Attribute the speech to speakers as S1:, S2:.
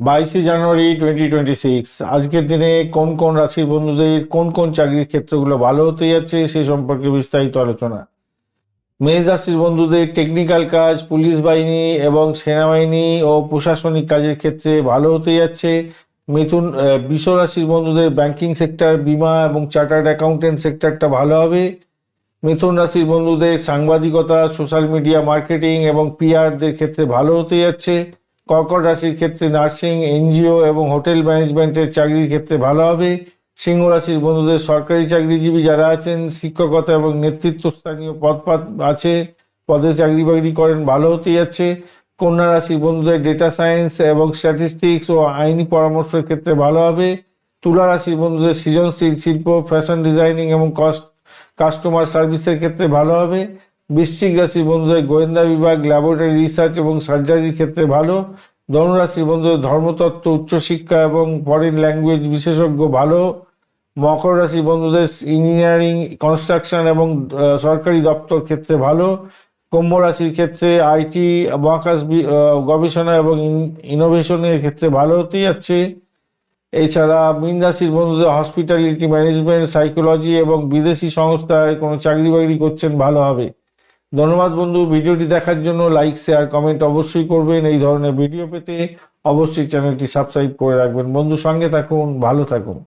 S1: 22 জানুয়ারি 2026 আজকের দিনে কোন কোন রাশির বন্ধুদের কোন কোন চাকরির ক্ষেত্রগুলো ভালো হতে যাচ্ছে সে সম্পর্কে বিস্তারিত আলোচনা। মেষ রাশির বন্ধুদের টেকনিক্যাল কাজ, পুলিশ বাহিনী এবং সেনাবাহিনী ও প্রশাসনিক কাজের ক্ষেত্রে ভালো হতে যাচ্ছে। বৃষ রাশির বন্ধুদের ব্যাংকিং সেক্টর, বীমা এবং চার্টার্ড অ্যাকাউন্টেন্ট সেক্টরটা ভালো হবে। মিথুন রাশির বন্ধুদের সাংবাদিকতা, সোশ্যাল মিডিয়া মার্কেটিং এবং পিআরদের ক্ষেত্রে ভালো হতে যাচ্ছে। কর্কট রাশির ক্ষেত্রে নার্সিং, এনজিও এবং হোটেল ম্যানেজমেন্টের চাকরির ক্ষেত্রে ভালো হবে। সিংহ রাশির বন্ধুদের সরকারি চাকরিজীবী যারা আছেন, শিক্ষকতা এবং নেতৃত্বস্থানীয় আছে, পদে চাকরি বাকরি করেন, ভালো হতে যাচ্ছে। কন্যা রাশির বন্ধুদের ডেটা সায়েন্স এবং স্ট্যাটিস্টিক্স ও আইনি পরামর্শের ক্ষেত্রে ভালো হবে। তুলা রাশির বন্ধুদের সৃজনশীল শিল্প, ফ্যাশন ডিজাইনিং এবং কাস্টমার সার্ভিসের ক্ষেত্রে ভালো হবে। বৃশ্চিক রাশির বন্ধুদের গোয়েন্দা বিভাগ, ল্যাবরেটরি রিসার্চ এবং সার্জারির ক্ষেত্রে ভালো। ধনুরাশির বন্ধুদের ধর্মতত্ত্ব, উচ্চশিক্ষা এবং ফরেন ল্যাঙ্গুয়েজ বিশেষজ্ঞ ভালো। মকর রাশির বন্ধুদের ইঞ্জিনিয়ারিং, কনস্ট্রাকশন এবং সরকারি দপ্তর ক্ষেত্রে ভালো। কুম্ভ রাশির ক্ষেত্রে আইটি, মহাকাশ গবেষণা এবং ইনোভেশনের ক্ষেত্রে ভালো হতে যাচ্ছে। এছাড়া মীন রাশির বন্ধুদের হসপিটালিটি ম্যানেজমেন্ট, সাইকোলজি এবং বিদেশি সংস্থায় কোনো চাকরি বাকরি করছেন, ভালো হবে। ধন্যবাদ বন্ধু, ভিডিওটি দেখার জন্য। লাইক, শেয়ার, কমেন্ট অবশ্যই করবেন। এই ধরনের ভিডিও পেতে অবশ্যই চ্যানেলটি সাবস্ক্রাইব করে রাখবেন। বন্ধু, সঙ্গে থাকুন, ভালো থাকুন।